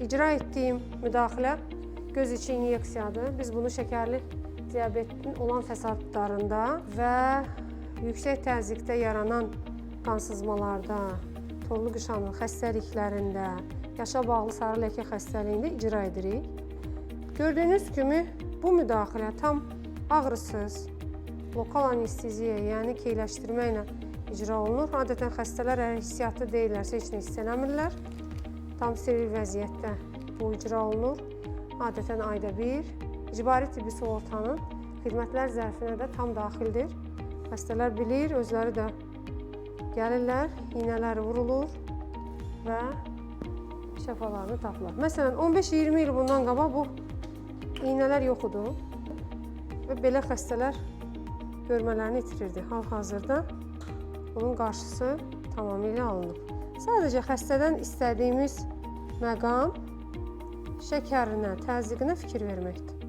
icra etdiyim müdaxilə göz içi inyeksiyadır. Biz bunu şəkərli diabetin olan fəsadlarında və yüksək təzyiqdə yaranan qansızmalarda, torlu qışanlıq xəstəliklərində, yaşa bağlı sarı ləkə xəstəliyində icra edirik. Gördüyünüz kimi bu müdaxilə tam ağrısız, lokal anesteziya, yəni keyləşdirmə ilə icra olunur. Adətən xəstələr əgər hissiyatlı deyirlərsə heç nə hiss eləmirlər. Tam steril vəziyyətdə bu icra olunur. Adətən ayda bir. İcbari tibbi sığortanın xidmətlər zərfinə də tam daxildir. Xəstələr bilir, özləri də gəlirlər, iynələri vurulur və şəfalarını tapırlar. Məsələn, 15-20 il bundan qabaq bu iynələr yox idi və belə xəstələr görmələrini itirirdi. Hal-hazırda bunun qarşısı tamamilə alınıb. Sadəcə xəstədən istədiyimiz məqam şəkərinə, təzyiqinə fikir verməkdir.